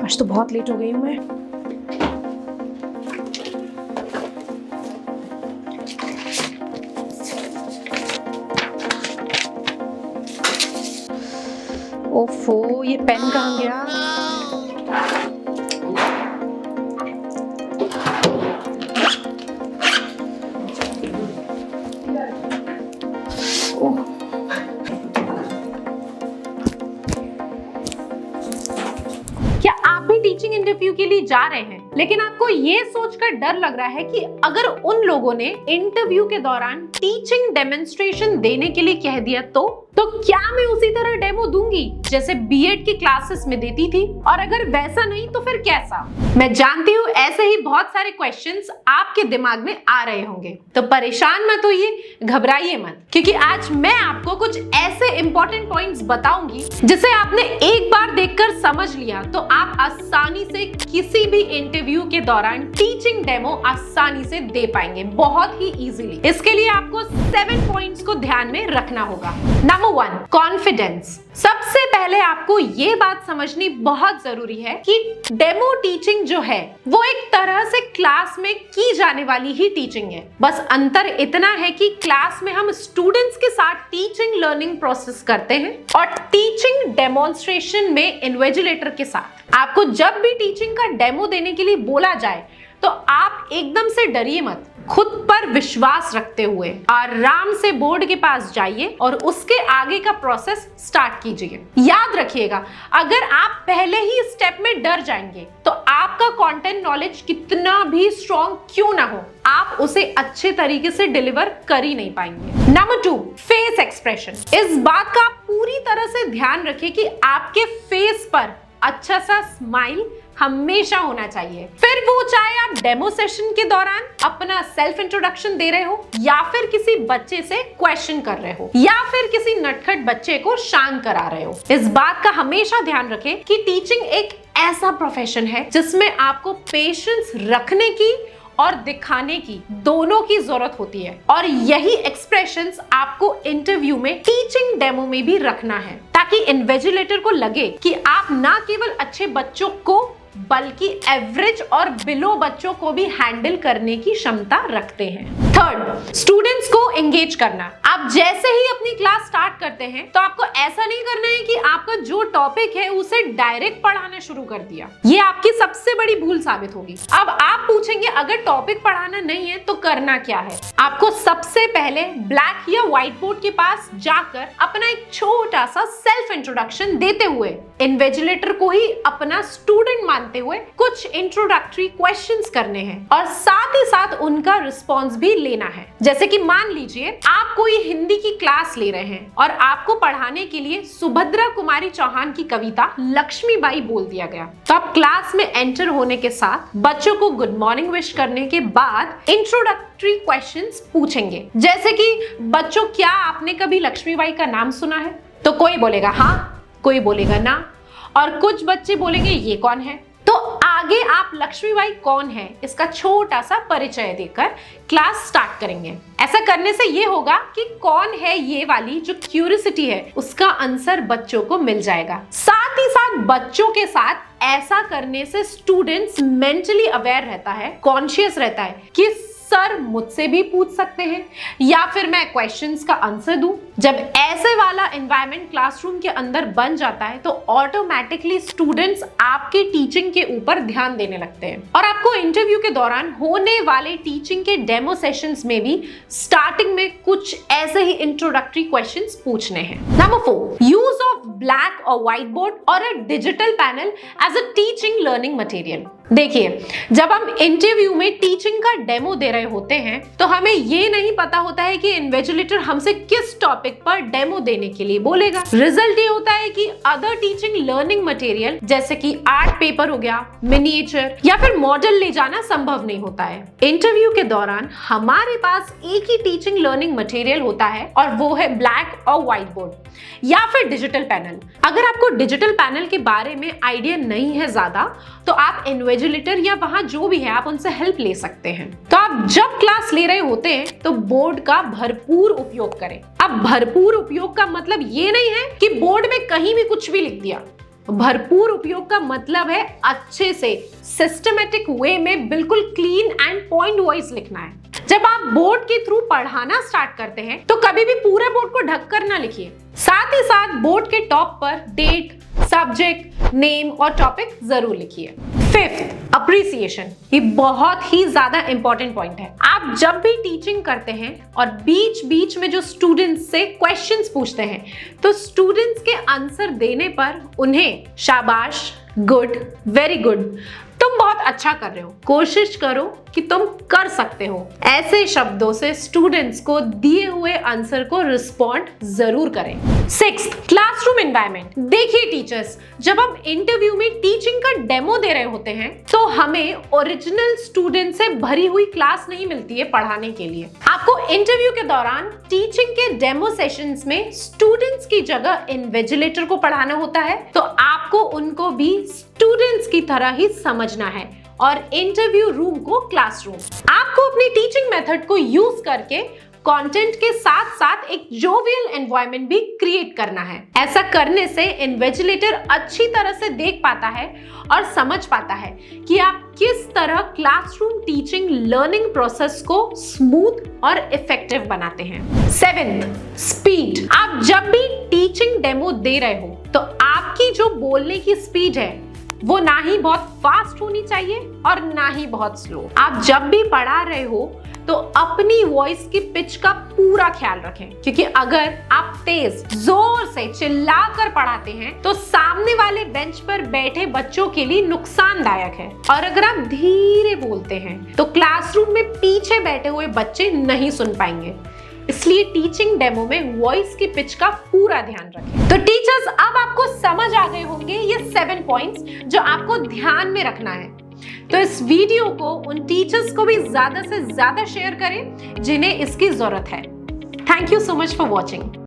आज तो बहुत लेट हो गई हूँ मैं। ओफो, ये पेन कहाँ गया? ओह, क्या आप भी टीचिंग इंटरव्यू के लिए जा रहे हैं, लेकिन आपको ये सोचकर डर लग रहा है कि अगर उन लोगों ने इंटरव्यू के दौरान टीचिंग डेमोन्स्ट्रेशन देने के लिए कह दिया तो क्या मैं उसी तरह डेमो दूंगी जैसे बीएड की क्लासेस में देती थी? और अगर वैसा नहीं तो फिर कैसा? मैं जानती हूँ ऐसे ही बहुत सारे क्वेश्चंस आपके दिमाग में आ रहे होंगे, तो परेशान मत होइए, घबराइए मत, क्योंकि आज मैं आपको कुछ ऐसे इंपॉर्टेंट पॉइंट्स बताऊंगी जिसे आपने एक बार देखकर समझ लिया तो आप आसानी से किसी भी इंटरव्यू के दौरान टीचिंग डेमो आसानी से दे पाएंगे, बहुत ही इजीली। इसके लिए आपको 7 पॉइंट्स को ध्यान में रखना होगा। Number 1, confidence. सबसे पहले आपको ये बात समझनी बहुत जरूरी है कि डेमो टीचिंग जो है वो एक तरह से क्लास में की जाने वाली ही टीचिंग है। बस अंतर इतना है कि क्लास में हम स्टूडेंट्स के साथ टीचिंग लर्निंग प्रोसेस करते हैं और टीचिंग डेमोन्स्ट्रेशन में इन्विजिलेटर के साथ। आपको जब भी टीचिंग का डेमो देने के लिए बोला जाए तो आप एकदम से डरिए मत, खुद पर विश्वास रखते हुए आराम से बोर्ड के पास जाइए और उसके आगे का प्रोसेस स्टार्ट कीजिए। याद रखिएगा, अगर आप पहले ही स्टेप में डर जाएंगे तो आपका कंटेंट नॉलेज कितना भी स्ट्रॉन्ग क्यों ना हो, आप उसे अच्छे तरीके से डिलीवर कर ही नहीं पाएंगे। Number 2, face expression. इस बात का आप पूरी तरह से ध्यान रखिए कि आपके फेस पर अच्छा सा स्माइल हमेशा होना चाहिए। फिर वो चाहे आप डेमो सेशन के दौरान अपना सेल्फ इंट्रोडक्शन दे रहे हो, या फिर किसी बच्चे से क्वेश्चन कर रहे हो, या फिर किसी नटखट बच्चे को शांत करा रहे हो। इस बात का हमेशा ध्यान रखें कि टीचिंग एक ऐसा प्रोफेशन है जिसमें आपको पेशेंस रखने की और दिखाने की दोनों की जरूरत होती है, और यही एक्सप्रेशंस आपको इंटरव्यू में टीचिंग डेमो में भी रखना है, ताकि इन्विजिलेटर को लगे कि आप ना केवल अच्छे बच्चों को बल्कि एवरेज और बिलो बच्चों को भी हैंडल करने की क्षमता रखते हैं। थर्ड, स्टूडेंट्स को एंगेज करना। आप जैसे ही अपनी क्लास स्टार्ट करते हैं तो आपको ऐसा नहीं करना है कि आपका जो टॉपिक है उसे डायरेक्ट पढ़ाना शुरू कर दिया। ये आपकी सबसे बड़ी भूल साबित होगी। अब आप पूछेंगे, अगर टॉपिक पढ़ाना नहीं है तो करना क्या है? आपको सबसे पहले ब्लैक या व्हाइट बोर्ड के पास जाकर अपना एक छोटा सा सेल्फ इंट्रोडक्शन देते हुए इन्विजिलेटर को ही अपना स्टूडेंट मानते हुए कुछ इंट्रोडक्टरी क्वेश्चंस करने हैं, और साथ ही साथ उनका रिस्पॉन्स भी लेना है। जैसे कि मान लीजिए आप कोई हिंदी की क्लास ले रहे हैं और आपको पढ़ाने के लिए सुभद्रा कुमारी चौहान की कविता लक्ष्मीबाई बोल दिया गया, तो आप क्लास में एंटर होने के साथ बच्चों को गुड मॉर्निंग विश करने के बाद इंट्रोडक्टरी क्वेश्चंस पूछेंगे, जैसे कि बच्चों, क्या आपने कभी लक्ष्मीबाई का नाम सुना है? तो कोई बोलेगा हाँ, कोई बोलेगा ना, और कुछ बच्चे बोलेंगे ये कौन है। तो आगे आप लक्ष्मीबाई कौन है इसका छोटा सा परिचय देकर क्लास स्टार्ट करेंगे। ऐसा करने से ये होगा कि कौन है ये वाली जो क्यूरियोसिटी है उसका आंसर बच्चों को मिल जाएगा। साथ ही साथ बच्चों के साथ ऐसा करने से स्टूडेंट्स मेंटली अवेयर रहता है, कॉन्शियस रहता है कि सर मुझसे भी पूछ सकते हैं या फिर मैं क्वेश्चंस का आंसर दूं। जब ऐसे वाला एनवायरनमेंट क्लासरूम के अंदर बन जाता है तो ऑटोमेटिकली स्टूडेंट्स आपके टीचिंग के ऊपर ध्यान देने लगते हैं, और आपको इंटरव्यू के दौरान होने वाले टीचिंग के डेमो सेशंस में भी स्टार्टिंग में कुछ ऐसे ही इंट्रोडक्टरी क्वेश्चंस पूछने हैं। नंबर 4, यूज ऑफ ब्लैक और व्हाइट बोर्ड और a digital panel as a teaching learning material. देखिए, जब हम इंटरव्यू में टीचिंग का डेमो दे रहे होते हैं तो हमें ये नहीं पता होता है कि इन्विजिलेटर हमसे किस टॉपिक पर डेमो देने के लिए बोलेगा। रिजल्ट ये होता है कि अदर टीचिंग लर्निंग मटेरियल जैसे कि आर्ट पेपर हो गया, मिनिएचर या फिर मॉडल ले जाना संभव नहीं होता है। इंटरव्यू के दौरान हमारे पास एक ही टीचिंग लर्निंग मटेरियल होता है और वो है ब्लैक और व्हाइट बोर्ड या फिर डिजिटल पैनल। अगर आपको डिजिटल पैनल के बारे में आइडिया नहीं है ज्यादा तो आप इन्विजिलेटर या वहां जो भी है आप उनसे हेल्प ले सकते हैं। तो आप जब क्लास ले रहे होते हैं तो बोर्ड का भरपूर उपयोग करें। अब भरपूर उपयोग का मतलब ये नहीं है कि बोर्ड में कहीं भी कुछ भी लिख दिया, भरपूर उपयोग का मतलब है अच्छे से सिस्टमेटिक वे में बिल्कुल क्लीन एंड पॉइंट वाइज लिखना है। जब आप बोर्ड के थ्रू पढ़ाना स्टार्ट करते हैं तो कभी भी पूरे बोर्ड को ढककर ना लिखिए। साथ ही साथ बोर्ड के टॉप पर डेट, सब्जेक्ट, नेम और टॉपिक जरूर लिखिए। Fifth, appreciation. ये बहुत ही ज्यादा इंपॉर्टेंट पॉइंट है। आप जब भी टीचिंग करते हैं और बीच बीच में जो स्टूडेंट्स से क्वेश्चंस पूछते हैं तो स्टूडेंट्स के आंसर देने पर उन्हें शाबाश, गुड, वेरी गुड, तुम बहुत अच्छा कर रहे हो, कोशिश करो कि तुम कर सकते हो, ऐसे शब्दों से स्टूडेंट्स को दिए हुए आंसर को रिस्पॉन्ड जरूर करें। Sixth, classroom environment. देखिए टीचर्स, जब हम इंटरव्यू में टीचिंग का डेमो दे रहे होते हैं तो हमें ओरिजिनल स्टूडेंट से भरी हुई क्लास नहीं मिलती है पढ़ाने के लिए। आपको इंटरव्यू के दौरान टीचिंग के डेमो सेशंस में स्टूडेंट्स की जगह इन्विजिलेटर को पढ़ाना होता है, तो आपको उनको भी स्टूडेंट्स की तरह ही समझना है और इंटरव्यू रूम को क्लासरूम। आपको अपनी टीचिंग मेथड को यूज करके कंटेंट के साथ साथ एक जोवियल एनवायरनमेंट भी क्रिएट करना है। ऐसा करने से इन्विजिलेटर अच्छी तरह से देख पाता है और समझ पाता है कि आप किस तरह क्लासरूम टीचिंग लर्निंग प्रोसेस को स्मूथ और इफेक्टिव बनाते हैं। Seventh, speed. आप जब भी टीचिंग डेमो दे रहे हो तो आपकी जो बोलने की स्पीड है वो ना ही बहुत फास्ट होनी चाहिए और ना ही बहुत स्लो। आप जब भी पढ़ा रहे हो तो अपनी वॉइस की पिच का पूरा ख्याल रखें, क्योंकि अगर आप तेज जोर से चिल्लाकर पढ़ाते हैं तो सामने वाले बेंच पर बैठे बच्चों के लिए नुकसानदायक है, और अगर आप धीरे बोलते हैं तो क्लासरूम में पीछे बैठे हुए बच्चे नहीं सुन पाएंगे। इसलिए टीचिंग डेमो में वॉइस की पिच का पूरा ध्यान रखें। तो टीचर्स, अब आपको समझ आ गए होंगे ये 7 पॉइंट्स जो आपको ध्यान में रखना है। तो इस वीडियो को उन टीचर्स को भी ज्यादा से ज्यादा शेयर करें जिन्हें इसकी जरूरत है। Thank you so much for watching.